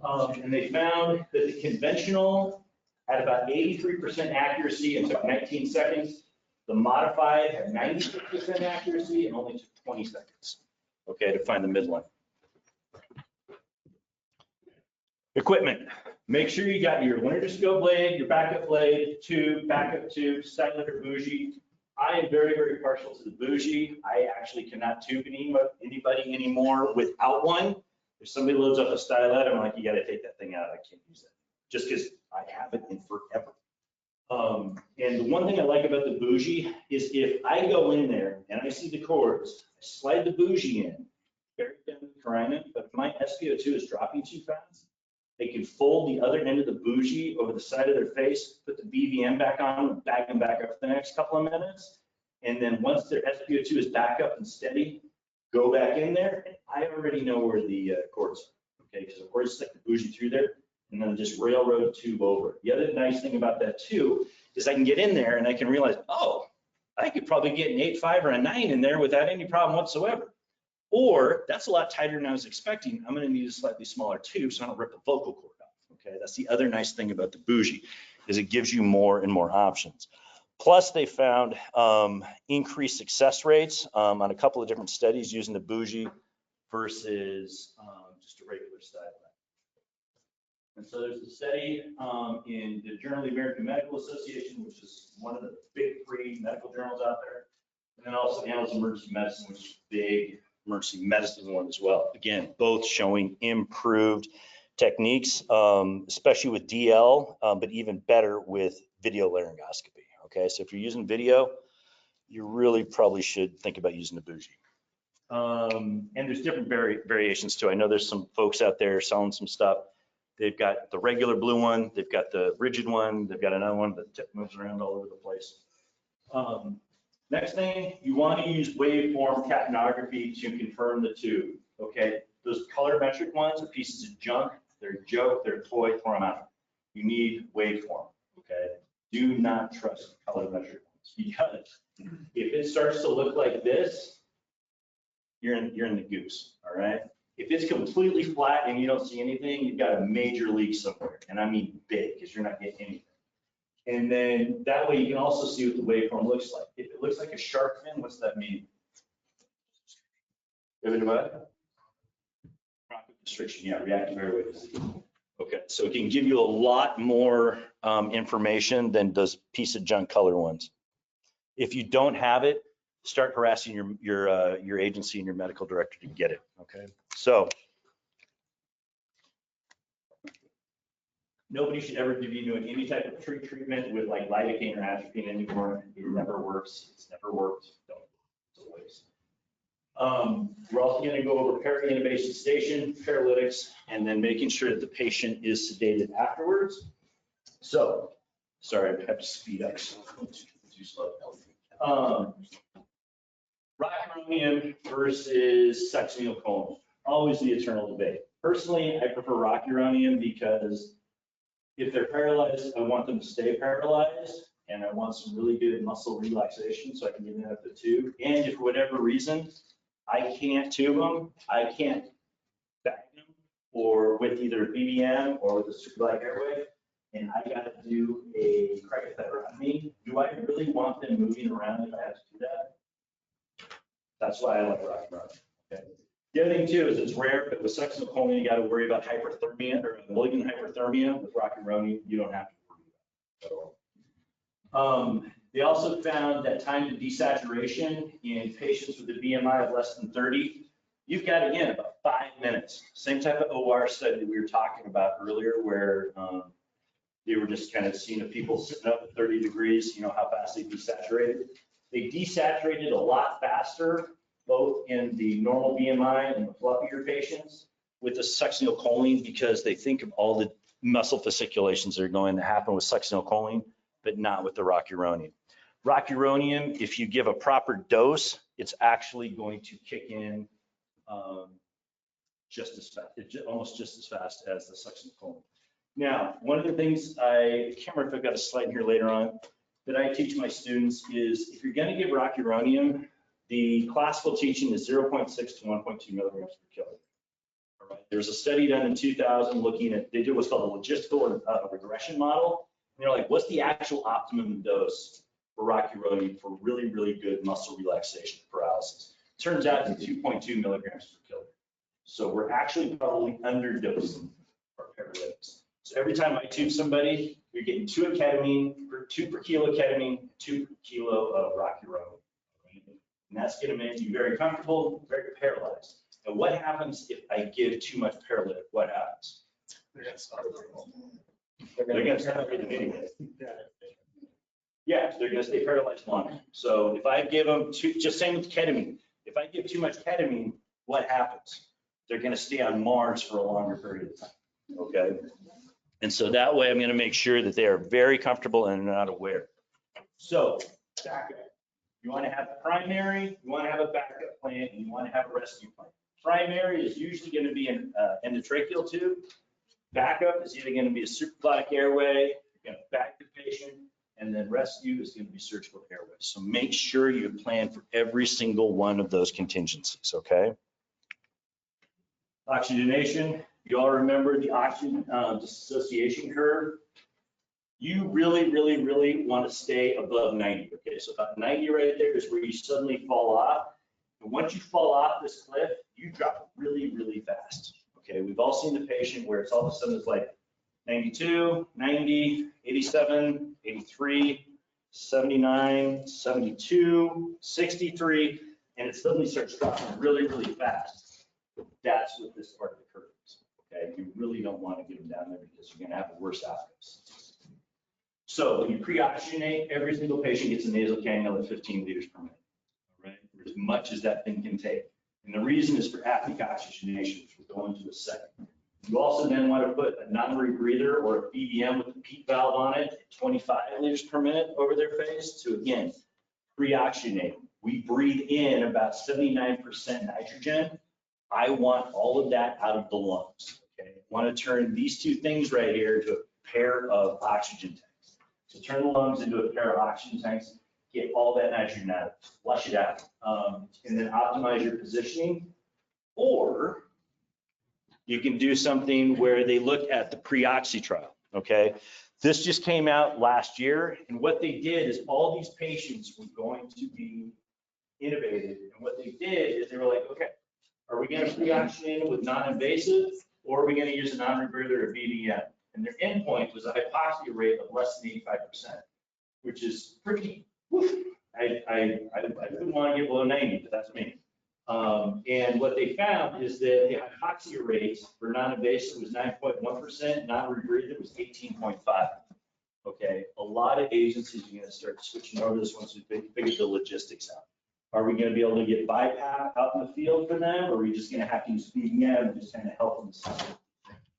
And they found that the conventional had about 83% accuracy and took 19 seconds. The modified had 96% accuracy and only took 20 seconds, okay, to find the midline. Equipment. Make sure you got your laryngoscope blade, your backup blade, backup tube, stylet or bougie. I am very, very partial to the bougie. I actually cannot tube anybody anymore without one. If somebody loads up a stylet, I'm like, you got to take that thing out. I can't use that just because I haven't in forever. And the one thing I like about the bougie is if I go in there and I see the cords, I slide the bougie in, very down the carina, but if my SpO2 is dropping too fast, they can fold the other end of the bougie over the side of their face, put the BVM back on, and bag them back up for the next couple of minutes. And then once their SpO2 is back up and steady, go back in there, and I already know where the cords are, okay? Because of course, stick the bougie through there, and then just railroad tube over. The other nice thing about that too is I can get in there and I can realize, oh, I could probably get an 8.5 or a 9 in there without any problem whatsoever. Or that's a lot tighter than I was expecting. I'm going to need a slightly smaller tube so I don't rip the vocal cord off. Okay, that's the other nice thing about the bougie is it gives you more and more options. Plus, they found increased success rates on a couple of different studies using the bougie versus just a regular stylet. And so there's a study in the Journal of the American Medical Association, which is one of the big 3 medical journals out there. And then also handles emergency medicine, which is big emergency medicine one as well. Again, both showing improved techniques, especially with DL, but even better with video laryngoscopy. Okay, so if you're using video, you really probably should think about using a bougie. And there's different variations too. I know there's some folks out there selling some stuff. They've got the regular blue one, they've got the rigid one, they've got another one that moves around all over the place. Next thing, you want to use waveform capnography to confirm the tube. Okay, those colorimetric ones are pieces of junk. They're a joke, they're a toy, throw them out. You need waveform. Okay, do not trust colorimetric ones, because if it starts to look like this, you're in the goose. All right. If it's completely flat and you don't see anything, you've got a major leak somewhere, and I mean big, because you're not getting anything. And then that way you can also see what the waveform looks like. If it looks like a shark fin, what's that mean? If it what? Constriction, yeah, reactive airway disease. Okay, so it can give you a lot more information than those piece of junk color ones. If you don't have it, start harassing your agency and your medical director to get it. Okay, so nobody should ever be doing any type of treatment with like lidocaine or atropine anymore. It never works. It's never worked. Don't. It's a waste. We're also going to go over peri-intubation station, paralytics, and then making sure that the patient is sedated afterwards. So, sorry, I have to speed up. Too slow. Rocuronium versus succinylcholine. Always the eternal debate. Personally, I prefer rocuronium because if they're paralyzed, I want them to stay paralyzed, and I want some really good muscle relaxation so I can get in at the tube. And if for whatever reason I can't tube them, I can't bag them, or with either BBM or with a super-light airway, and I got to do a cricothyrotomy, do I really want them moving around if I have to do that? That's why I like rocuronium. Okay. The other thing too is it's rare, but with succinylcholine, you got to worry about hyperthermia or malignant hyperthermia. With rocuronium, you don't have to worry about that at all. They also found that time to desaturation in patients with a BMI of less than 30, you've got, again, about 5 minutes. Same type of OR study that we were talking about earlier, where they were just kind of seeing if people sitting up at 30 degrees, you know, how fast they desaturated. They desaturated a lot faster, both in the normal BMI and the fluffier patients with the succinylcholine, because they think of all the muscle fasciculations that are going to happen with succinylcholine, but not with the rocuronium. Rocuronium, if you give a proper dose, it's actually going to kick in just as fast, almost just as fast as the succinylcholine. Now, one of the things I can't remember if I've got a slide here later on that I teach my students is if you're going to give rocuronium, the classical teaching is 0.6 to 1.2 milligrams per kilogram. All right. There was a study done in 2000 looking at, they did what's called a logistical regression model. And they're like, what's the actual optimum dose for rocuronium for really, really good muscle relaxation paralysis? Turns out it's 2.2 milligrams per kilogram. So we're actually probably underdosing our paralytics. So every time I tube somebody, you're getting 2 ketamine, 2 per kilo ketamine, 2 per kilo of rocuronium. And that's going to make you very comfortable, very paralyzed. And what happens if I give too much paralytic? What happens? They're going to start breathing anyway. Yeah, they're going to stay paralyzed longer. So if I give them just same with ketamine. If I give too much ketamine, what happens? They're going to stay on Mars for a longer period of time. Okay. And so that way I'm going to make sure that they are very comfortable and not aware. So backup. You want to have a primary, you want to have a backup plan, and you want to have a rescue plan. Primary is usually going to be an endotracheal tube. Backup is either going to be a supraglottic airway, you're going to back the patient, and then rescue is going to be surgical airway. So make sure you plan for every single one of those contingencies, okay? Oxygenation, you all remember the oxygen dissociation curve. You really, really, really want to stay above 90. Okay, so about 90 right there is where you suddenly fall off. And once you fall off this cliff, you drop really, really fast. Okay, we've all seen the patient where it's all of a sudden it's like 92, 90, 87, 83, 79, 72, 63, and it suddenly starts dropping really, really fast. That's what this part of the curve is. Okay, you really don't want to get them down there because you're going to have worse outcomes. So when you pre-oxygenate, every single patient gets a nasal cannula at 15 liters per minute, all right? Or as much as that thing can take. And the reason is for apneic oxygenation, which we'll go into a second. You also then want to put a non-rebreather or a BBM with a PEEP valve on it at 25 liters per minute over their face to, again, pre-oxygenate. We breathe in about 79% nitrogen. I want all of that out of the lungs. Okay, I want to turn these two things right here into a pair of oxygen tanks. So turn the lungs into a pair of oxygen tanks, get all that nitrogen out, flush it out, and then optimize your positioning. Or you can do something where they look at the pre-oxy trial, okay? This just came out last year, and what they did is all these patients were going to be intubated, and what they did is they were like, okay, are we gonna pre-oxygenate with non-invasive, or are we gonna use a non-rebreather or BDM? And their endpoint was a hypoxia rate of less than 85%, which is pretty, I wouldn't wanna get below 90, but that's me. And what they found is that the hypoxia rate for non-invasive was 9.1%, non-rebreather was 18.5. Okay, a lot of agencies are gonna start switching over this once we figure the logistics out. Are we gonna be able to get BiPAP out in the field for them, or are we just gonna have to use BDM and just kind of help them with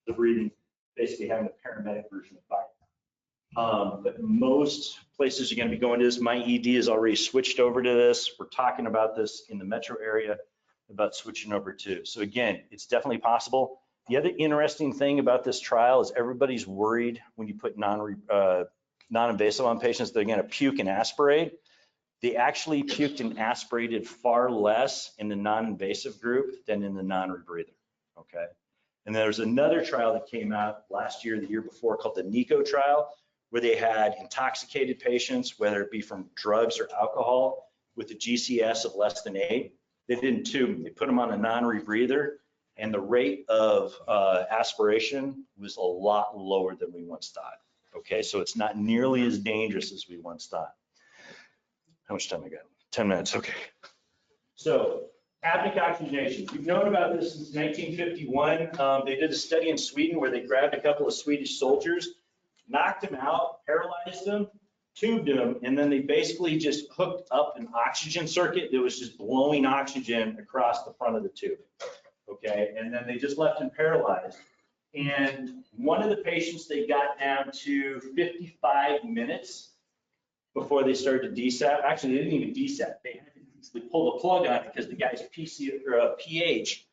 the breathing, basically having a paramedic version of BiPAP? But most places are going to be going to this. My ED is already switched over to this. We're talking about this in the metro area about switching over to. So again, it's definitely possible. The other interesting thing about this trial is everybody's worried when you put non-invasive on patients, they're going to puke and aspirate. They actually puked and aspirated far less in the non-invasive group than in the non-rebreather. Okay. And there's another trial that came out last year, the year before, called the NICO trial, where they had intoxicated patients, whether it be from drugs or alcohol, with a GCS of less than 8. They didn't tube, they put them on a non-rebreather, and the rate of aspiration was a lot lower than we once thought. Okay, so it's not nearly as dangerous as we once thought. How much time I got? 10 minutes, okay. So apneic oxygenation. We've known about this since 1951. They did a study in Sweden where they grabbed a couple of Swedish soldiers, knocked them out, paralyzed them, tubed them, and then they basically just hooked up an oxygen circuit that was just blowing oxygen across the front of the tube. Okay, and then they just left them paralyzed. And one of the patients, they got down to 55 minutes before they started to desat. Actually, they didn't even desat. They had to pull the plug on it because the guy's pH.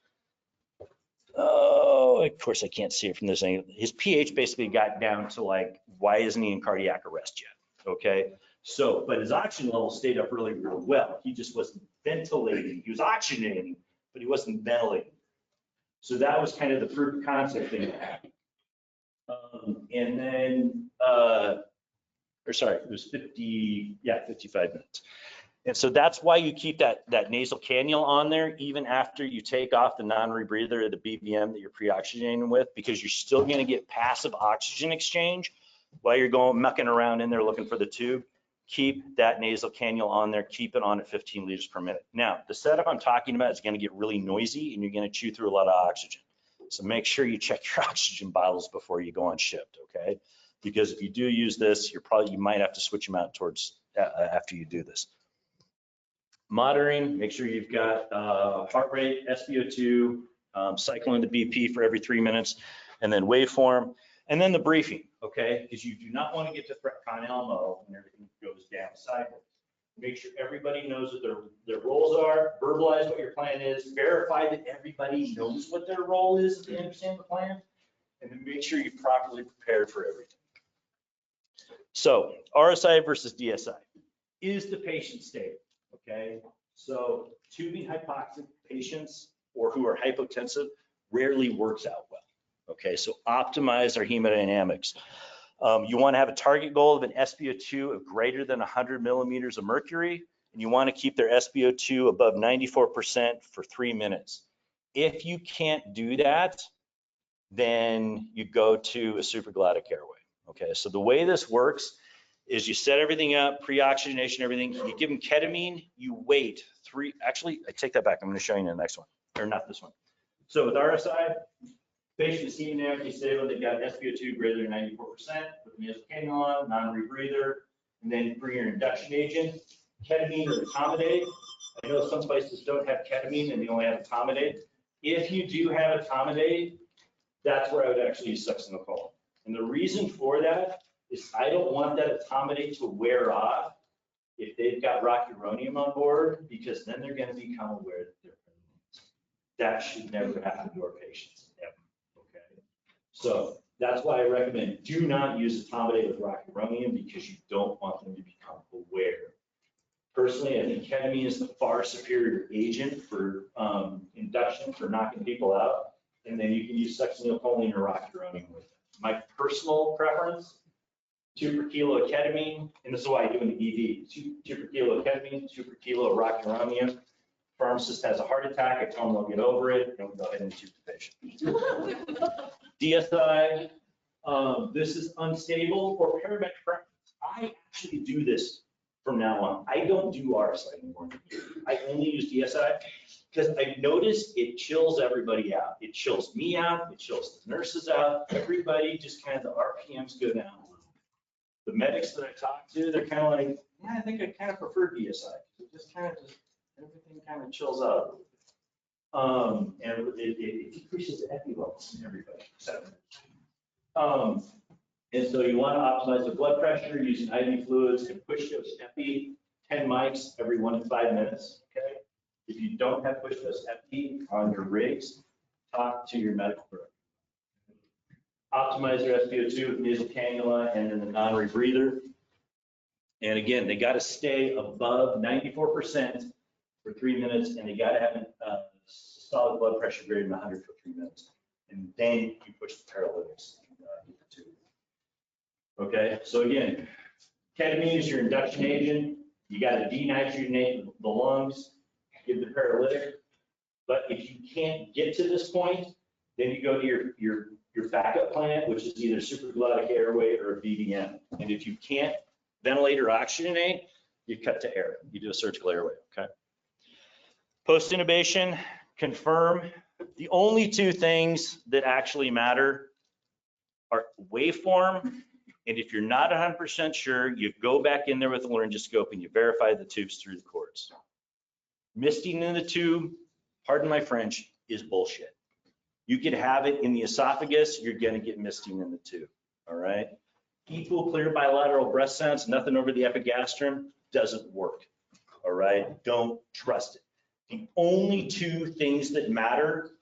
Oh, of course I can't see it from this angle. His pH basically got down to like, why isn't he in cardiac arrest yet? Okay, so, but his oxygen level stayed up really, really well. He just wasn't ventilating. He was oxygenating, but he wasn't ventilating. So that was kind of the proof of concept thing that happened. And then, it was 55 minutes. And so that's why you keep that nasal cannula on there, even after you take off the non-rebreather or the BBM that you're pre-oxygenating with, because you're still going to get passive oxygen exchange while you're going mucking around in there looking for the tube. Keep that nasal cannula on there, keep it on at 15 liters per minute. Now, the setup I'm talking about is going to get really noisy and you're going to chew through a lot of oxygen. So make sure you check your oxygen bottles before you go on shift, okay? Because if you do use this, you might have to switch them out towards after you do this. Monitoring, make sure you've got heart rate, SpO2, cycling the BP for every 3 minutes, and then waveform, and then the briefing, okay? Because you do not want to get to threat con Elmo when everything goes down sideways. Make sure everybody knows what their roles are, verbalize what your plan is, verify that everybody knows what their role is, if they understand the plan, and then make sure you're properly prepared for everything. So RSI versus DSI. Is the patient stable? Okay, so tubing hypoxic patients or who are hypotensive rarely works out well. Okay, so optimize our hemodynamics. You want to have a target goal of an SpO2 of greater than 100 millimeters of mercury, and you want to keep their SpO2 above 94% for 3 minutes. If you can't do that, then you go to a supraglottic airway. Okay, so the way this works is you set everything up, pre-oxygenation, everything. You give them ketamine, you wait actually, I take that back. I'm going to show you in the next one, or not this one. So with RSI, patient is hemodynamically stable. They've got SpO2 greater than 94% with nasal non-rebreather. And then for your induction agent, ketamine or etomidate. I know some places don't have ketamine and they only have etomidate. If you do have etomidate, that's where I would actually use succinylcholine. And the reason for that is I don't want that etomidate to wear off if they've got rocuronium on board, because then they're going to become aware that they're pregnant. That should never happen to our patients, ever. Okay. So that's why I recommend do not use etomidate with rocuronium, because you don't want them to become aware. Personally, I think ketamine is the far superior agent for induction, for knocking people out. And then you can use succinylcholine or rocuronium with it. My personal preference, 2 per kilo of ketamine, and this is why I do in the ED, 2 per kilo of ketamine, 2 per kilo of rocuronium. Pharmacist has a heart attack, I tell them they'll get over it, and we go ahead and tube the patient. DSI, this is unstable or paramedic preference. I actually do this from now on. I don't do RSI anymore. I only use DSI because I've noticed it chills everybody out. It chills me out, it chills the nurses out, everybody just kind of, the RPMs go down. The medics that I talk to, they're kind of like, yeah, I think I kind of prefer DSI. It just kind of everything kind of chills out. And it decreases the epi levels in everybody. And so you want to optimize the blood pressure using IV fluids and push dose epi, 10 mics every 1 to 5 minutes. Okay. If you don't have push dose epi on your rigs, talk to your medical director. Optimize their SpO2 with nasal cannula and then the non-rebreather. And again, they got to stay above 94% for 3 minutes, and they got to have a solid blood pressure greater than 100 for 3 minutes. And then you push the paralytics. Okay, so again, ketamine is your induction agent. You got to denitrogenate the lungs, give the paralytic. But if you can't get to this point, then you go to your backup plan, which is either supraglottic airway or a BDM. And if you can't ventilate or oxygenate, you cut to air. You do a surgical airway, okay? Post-intubation, confirm. The only 2 things that actually matter are waveform, and if you're not 100% sure, you go back in there with a laryngoscope and you verify the tubes through the cords. Misting in the tube, pardon my French, is bullshit. You could have it in the esophagus, you're gonna get misting in the tube, all right? Equal clear bilateral breath sounds, nothing over the epigastrium, doesn't work, all right? Don't trust it. The only 2 things that matter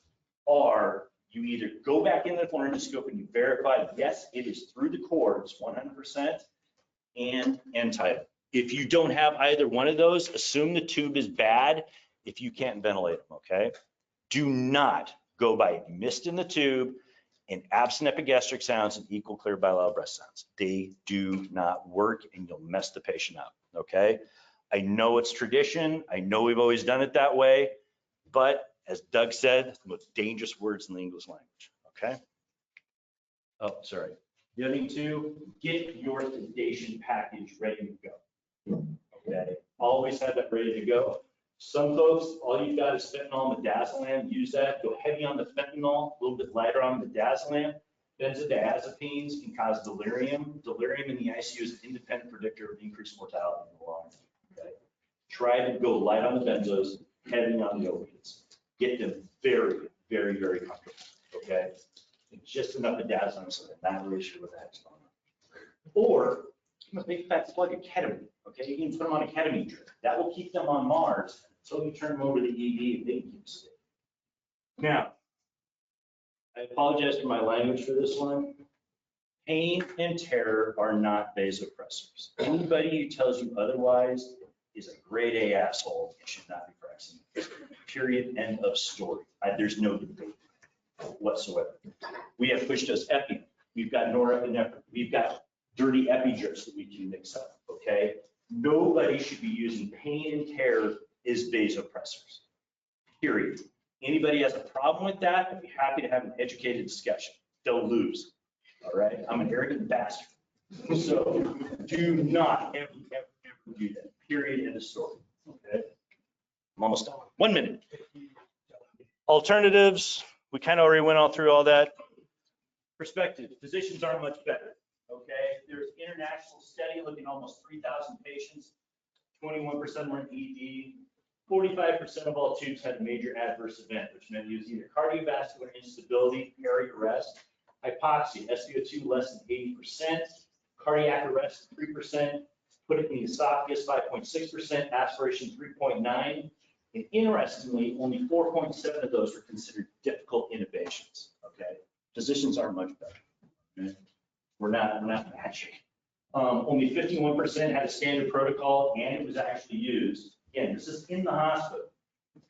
are you either go back in the laryngoscope and you verify, yes, it is through the cords 100% and end tidal. If you don't have either one of those, assume the tube is bad if you can't ventilate them, okay? Do not go by mist in the tube and absent epigastric sounds and equal clear bilateral breath sounds. They do not work and you'll mess the patient up, okay? I know it's tradition. I know we've always done it that way, but as Doug said, the most dangerous words in the English language, okay? Oh, sorry. The other thing too, get your sedation package ready to go, okay? Always have that ready to go. Some folks, all you've got is fentanyl and midazolam, use that. Go heavy on the fentanyl, a little bit lighter on midazolam. Benzodiazepines can cause delirium. Delirium in the ICU is an independent predictor of increased mortality in the long run, okay? Try to go light on the benzos, heavy on the opiates. Get them very, very, very comfortable, okay? And just enough midazolam so they're not really sure what the heck's going on. Or give them a big fat plug of ketamine, okay? You can put them on a ketamine drip. That will keep them on Mars until you turn them over to the ED and they can keep safe. Now, I apologize for my language for this one. Pain and terror are not vasopressors. Anybody who tells you otherwise is a grade A asshole and should not be practicing. Period, end of story. There's no debate whatsoever. We have push dose epi. We've got norepinephrine. We've got dirty epi drips that we can mix up, okay? Nobody should be using pain and terror as vasopressors, period. Anybody has a problem with that, I'd be happy to have an educated discussion. They'll lose, all right? I'm an arrogant bastard. So do not ever, ever, ever do that. Period. End of story. Okay. I'm almost done. 1 minute. Alternatives, we kind of already went all through all that. Perspective, physicians aren't much better. Okay. There's international study looking at almost 3,000 patients. 21% were in ED. 45% of all tubes had a major adverse event, which meant it was either cardiovascular instability, peri-arrest, hypoxia, SpO2 less than 80%, cardiac arrest 3%, put it in the esophagus 5.6%, aspiration 3.9%. And interestingly, only 4.7 of those were considered difficult intubations. Okay, physicians are much better. Okay? We're not magic. Only 51% had a standard protocol and it was actually used. Again, this is in the hospital.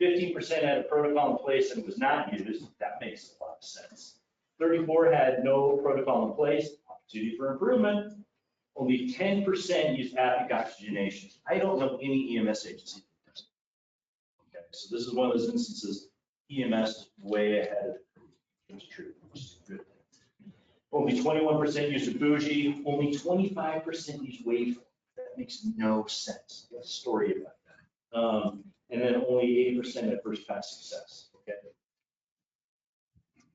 15% had a protocol in place and it was not used. That makes a lot of sense. 34 had no protocol in place, opportunity for improvement. Only 10% used apneic oxygenation. I don't know any EMS agency that does it. Okay, so this is one of those instances, EMS is way ahead of it. It's true, which is a good thing. Only 21% used a bougie, only 25% used waveform. That makes no sense. What's the story about that? And then only 80% had first pass success. Okay.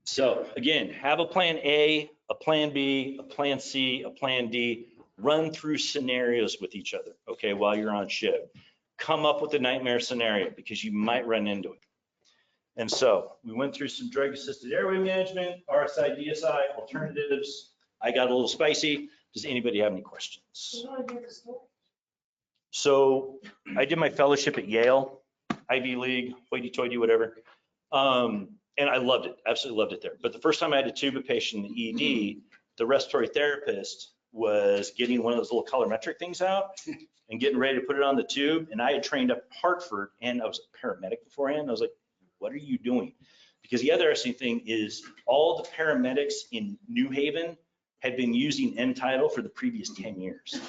So again, have a plan A, a plan B, a plan C, a plan D. Run through scenarios with each other, okay, while you're on shift. Come up with a nightmare scenario because you might run into it. And so we went through some drug-assisted airway management, RSI, DSI, alternatives. I got a little spicy. Does anybody have any questions? So I did my fellowship at Yale, Ivy League, hoity-toity, whatever. And I loved it, absolutely loved it there. But the first time I had to tube a patient in the ED, the respiratory therapist was getting one of those little colorimetric things out and getting ready to put it on the tube. And I had trained up in Hartford and I was a paramedic beforehand. I was like, what are you doing? Because the other interesting thing is all the paramedics in New Haven had been using N-Title for the previous 10 years.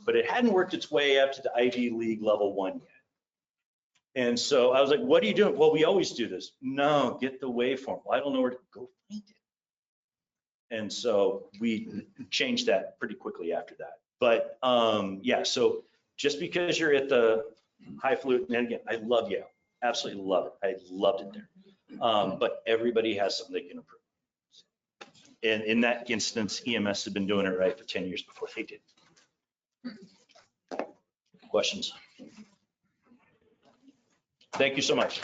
But it hadn't worked its way up to the Ivy League level 1 yet. And so I was like, what are you doing? Well, we always do this. No, get the waveform. Well, I don't know where to go find it. And so we changed that pretty quickly after that. But yeah, so just because you're at the highfalutin, and again, I love Yale, absolutely love it. I loved it there. But everybody has something they can improve. And in that instance, EMS had been doing it right for 10 years before they did. Questions? Thank you so much.